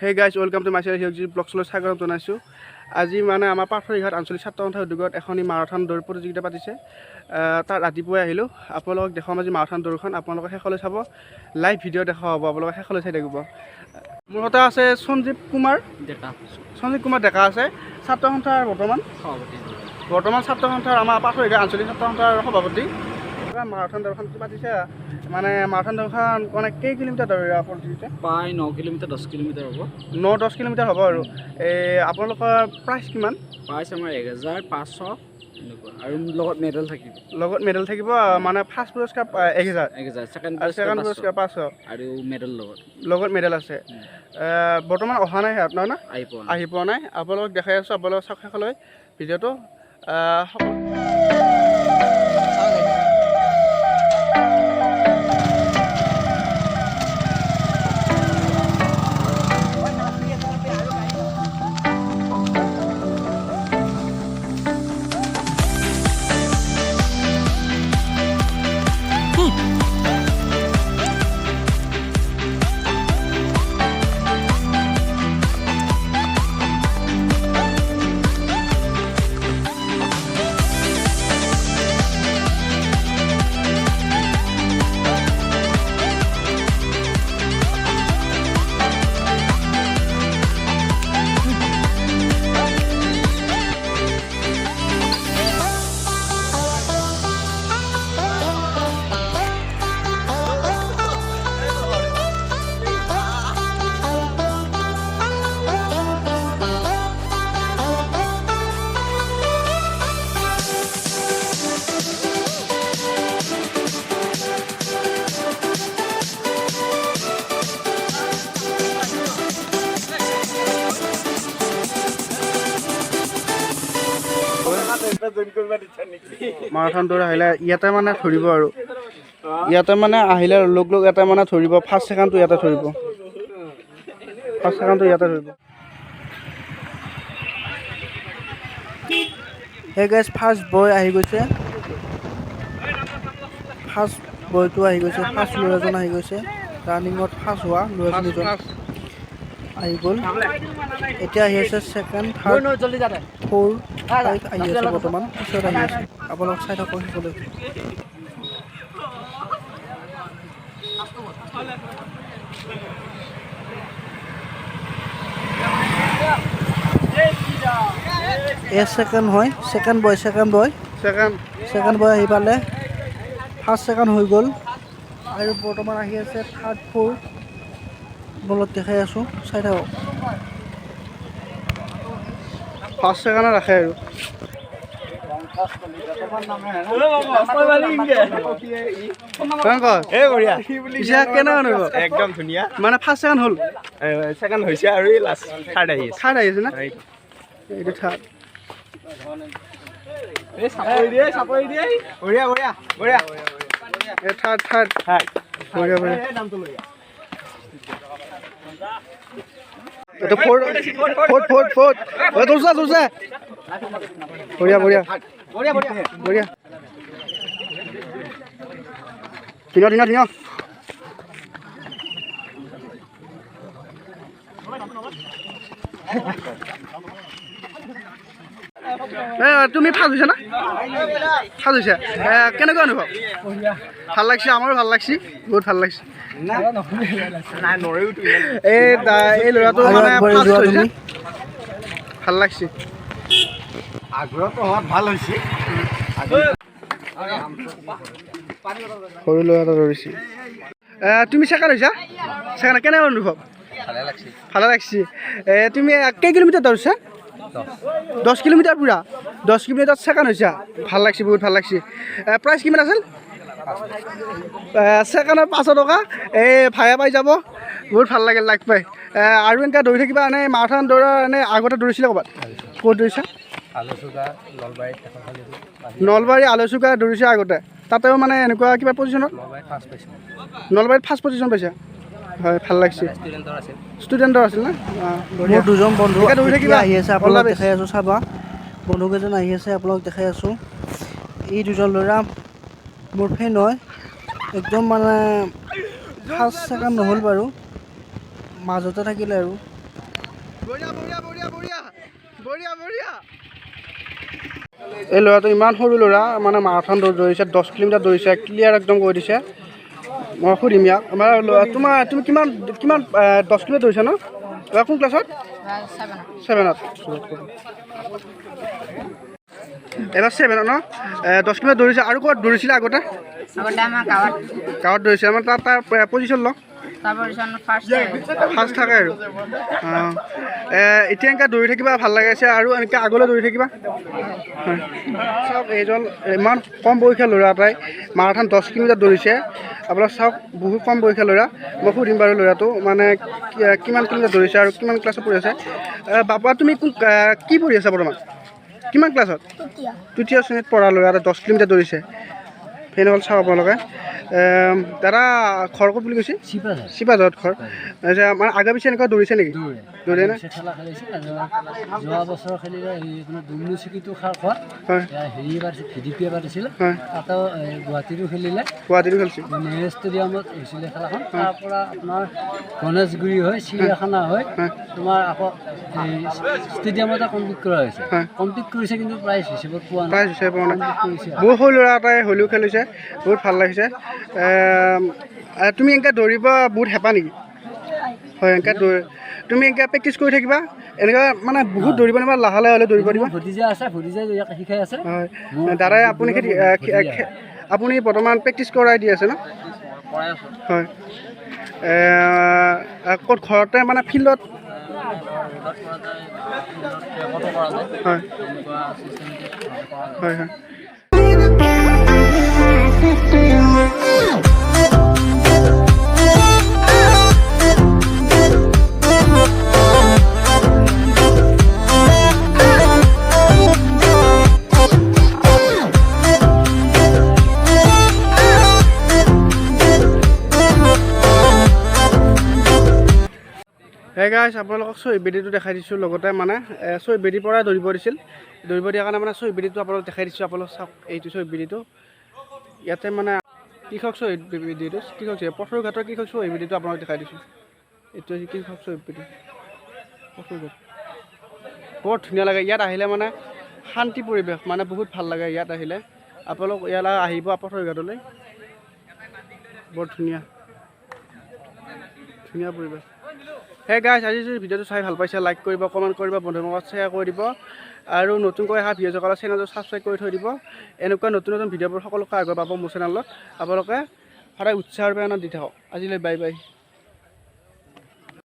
Hey guys, welcome to my channel here ব্লগছলৈ স্বাগতম জনাইছোঁ। আজি মানে আমাৰ পাঠৰীঘাট আঞ্চলিক ছাত্ৰ সন্থা উদ্যোগত এখনি মাৰাথন দৌৰ প্ৰতিযোগিতা পাতিছে। তাত ৰাতিপুৱাই আহিলোঁ। আপোনালোকক দেখাম আজি মাৰাথন দৌৰখন। আপোনালোকে শেষলৈ চাব, লাইভ ভিডিঅ' দেখা হ'ব। আপোনালোকে শেষলৈ চাই থাকিব। মোৰ সৈতে আছে সঞ্জীৱ কুমাৰ ডেকা আছে, ছাত্ৰ সন্থাৰ বৰ্তমান ছাত্ৰ সন্থাৰ আমাৰ পাঠৰীঘাট আঞ্চলিক ছাত্ৰ সন্থাৰ সভাপতি। মাৰাথন দৌৰখন পাতিছে মানে মাৰাথন দৌৰখন মানে কেই কিলোমিটাৰ দৌৰা প্ৰতিযোগিতা? প্ৰায় 9 কিলোমিটাৰ 10 কিলোমিটাৰ হ'ব। 9-10 কিলোমিটাৰ হ'ব আৰু আপোনালোকৰ প্ৰাইচ কিমান? প্ৰাইচ আমাৰ 1500 এনেকুৱা আৰু লগত মেডেল থাকিব মানে ফাৰ্ষ্ট পুৰস্কাৰ 1000 ছেকেণ্ড পুৰস্কাৰ 500 আৰু মেডেল লগত মেডেল আছে। বৰ্তমান অহা নাই সিহঁত নহয় না, আহি পোৱা নাই। আপোনালোকক দেখাই আছোঁ, আপোনালোক চাওক শেষলৈ ভিডিঅ'টো। মাৰাথন দৌৰ আহিলে ইয়াতে মানে ধৰিব আৰু ইয়াতে মানে আহিলে লোক ইয়াতে মানে ধৰিব। ফাৰ্ষ্ট ছেকেণ্ডটো ইয়াতে ধৰিব, সেই গাইজ ফাৰ্ষ্ট বয় আহি গৈছে, ফাৰ্ষ্ট ল'ৰাজন আহি গৈছে। ৰানিঙত ফাৰ্ষ্ট হোৱা ল'ৰাজনীজন আহি গ'ল। এতিয়া আহি আছে ছেকেণ্ড, থাৰ্ড, 4, 5 আহি আছে বৰ্তমান, পিছত আহি আছে। আপোনালোক চাই থাকক শেষলৈ। ছেকেণ্ড হয়, ছেকেণ্ড বয় আহি পালে। ফাৰ্ষ্ট ছেকেণ্ড হৈ গ'ল আৰু বৰ্তমান আহি আছে থাৰ্ড, 4 বলত দেখাই আছোঁ, চাই থাকক। ফাৰ্ষ্ট ছেকেণ্ড ৰাখে আৰু একদম ধুনীয়া মানে ফাৰ্ষ্ট ছেকেণ্ড হ'ল, ছেকেণ্ড হৈছে আৰু লাষ্ট থাৰ্ড আহিছে না, এইটো থাৰ্ড। তুমি ফাৰ্ষ্ট হৈছা না? ফাৰ্ষ্ট হৈছা, কেনেকুৱা অনুভৱ? ভাল লাগছে, আমাৰো ভাল লাগছে, বহুত ভাল লাগছে। এই ল'ৰাটো মানে ফাৰ্ষ্ট হৈছে, ভাল লাগছে। আগ্ৰহটো ভাল হৈছে। সৰু ল'ৰা এটা ধৰিছে। তুমি ছেকেণ্ড হৈছা, কেনেকুৱা অনুভৱ? ভালে লাগছে। তুমি কেই কিলোমিটাৰ দৌৰিছা? 10 কিলোমিটাৰ পুৰা, 10 কিলোমিটাৰ ছেকেণ্ড হৈছা, ভাল লাগছে, বহুত ভাল লাগছে। প্ৰাইচ কিমান আছিল? ছেকেণ্ডৰ 500 টকা ভায়ে পাই যাব, বহুত ভাল লাগিল লাগ পাই। আৰু এনেকৈ দৌৰি থাকিবা? এনে মাৰাথন দৌৰা এনে আগতে দৌৰিছিলে ক'ৰবাত? ক'ত দৌৰিছা? নলবাৰী আলুচুকা দৌৰিছে আগতে, তাতেও মানে এনেকুৱা কিবা পজিশ্যনত? নলবাৰীত ফাৰ্ষ্ট পজিশ্যন পাইছা, হয়, ভাল লাগছে। ষ্টুডেণ্টৰ আছিল না? মোৰ দুজন বন্ধু আহি আছে, আপোনালোক দেখাই আছোঁ, চাবা। বন্ধুকেইজন আহি আছে, আপোনালোক দেখাই আছোঁ। এই দুজন ল'ৰা মোৰ ফ্ৰেণ্ড হয়, একদম মানে ফাৰ্ষ্ট ছেকেণ্ড নহ'ল বাৰু, মাজতে থাকিলে আৰু এই ল'ৰাটো ইমান সৰু ল'ৰা মানে মাৰাথন দৌৰিছে 10 কিলোমিটাৰ দৌৰিছে ক্লিয়াৰ একদম কৰি দিছে মই সুধিম ইয়াক আমাৰ তুমি কিমান 10 কিলোমিটাৰ দৌৰিছা ন কোন ক্লাছত 7ত এবাৰ 7ত ন 10 কিলোমিটাৰ দৌৰিছে আৰু ক'ত দৌৰিছিলে আগতে গাঁৱত দৌৰিছে মানে তাৰ পজিশ্যন লওক ফাৰ্ষ্ট থাকে আৰু এতিয়া এনেকৈ দৌৰি থাকিবা ভাল লাগিছে আৰু এনেকৈ আগলৈ দৌৰি থাকিবা হয় চাওক এইজন ইমান কম বয়সীয়া ল'ৰা এটাই মাৰাথন 10 কিলোমিটাৰ দৌৰিছে আপোনালোক চাওক বহুত কম বয়সীয়া ল'ৰা মই সুধিম বাৰু ল'ৰাটো মানে কিমান কিলোমিটাৰ দৌৰিছে আৰু কিমান ক্লাছত পঢ়ি আছে বাবা তুমি কি পঢ়ি আছা বৰ্তমান কিমান ক্লাছত তৃতীয় শ্ৰেণীত পঢ়া ল'ৰা এটা 10 কিলোমিটাৰ দৌৰিছে ফেনবল চাওক আপোনালোকে দাদা ঘৰ ক'ত বুলি কৈছে চিপাঝাৰত ঘৰ মানে আগে পিছে এনেকুৱা দৌৰিছে নেকি দৌৰে নে যোৱা বছৰ খেলিলে ডুমনি চিকিটো খাৰ খোৱা হেৰি ভিডিপি এবাৰ দিছিলে তাতো গুৱাহাটীতো খেলিলে খেলিছে ষ্টেডিয়ামত হৈছিলে খেলাখন তাৰ পৰা আপোনাৰ গণেশগুৰি হৈ চিৰিয়াখানা হৈ তোমাৰ আকৌ ষ্টেডিয়ামতে কমপ্লিট কৰা হৈছে কমপ্লিট কৰিছে কিন্তু প্ৰাইজ হিচাপত পোৱা নাই বহুত সৰু ল'ৰা এটাই হ'লেও খেলিছে বহুত ভাল লাগিছে তুমি এনেকৈ দৌৰিব বহুত হেঁপাহ নেকি হয় এনেকৈ তুমি এনেকৈ প্ৰেক্টিছ কৰি থাকিবা এনেকৈ মানে বহুত দৌৰিব নাপাবা লাহে লাহে হ'লে দৌৰিব দিবা ভতিজা আছে ভতিজাই শিকাই আছে হয় দাদাই আপুনি বৰ্তমান প্ৰেক্টিছ কৰাই দি আছে ন হয় ক'ত ঘৰতে মানে ফিল্ডত হয় হয় হয় গাইছ আপোনালোকক চহীদ বেদীটো দেখাই দিছোঁ লগতে মানে চহীদ বেদীৰ পৰা দৌৰিব দিছিল দৌৰিব দিয়াৰ কাৰণে মানে চহীদ বেদীটো আপোনালোক দেখাই দিছোঁ আপোনালোক চাওক এইটো চহীদ বেদীটো ইয়াতে মানে কৃষক চহীদ বেদীটো কৃষক পথৰুঘাটৰ কৃষক চহীদ বেদীটো আপোনালোক দেখাই দিছোঁ এইটো হৈছে কৃষক চহীদ বেদী পথৰুঘাট বৰ ধুনীয়া লাগে ইয়াত আহিলে মানে শান্তি পৰিৱেশ মানে বহুত ভাল লাগে ইয়াত আহিলে আপোনালোক ইয়ালৈ আহিব পথৰুঘাটলৈ বৰ ধুনীয়া পৰিৱেশ গাইছ আজি যদি ভিডিঅ'টো চাই ভাল পাইছে লাইক কৰিব কমেণ্ট কৰিব বন্ধুৰ লগত শ্বেয়াৰ কৰি দিব আৰু নতুনকৈ অহা ভিডিঅ'সকলৰ চেনেলটো ছাবস্ক্ৰাইব কৰি থৈ দিব এনেকুৱা নতুন নতুন ভিডিঅ'বোৰ সকলোকে আগত পাব মোৰ চেনেলত আপোনালোকে সদায় উৎসাহৰ প্ৰেৰণা দি থাকক আজিলৈ বাই বাই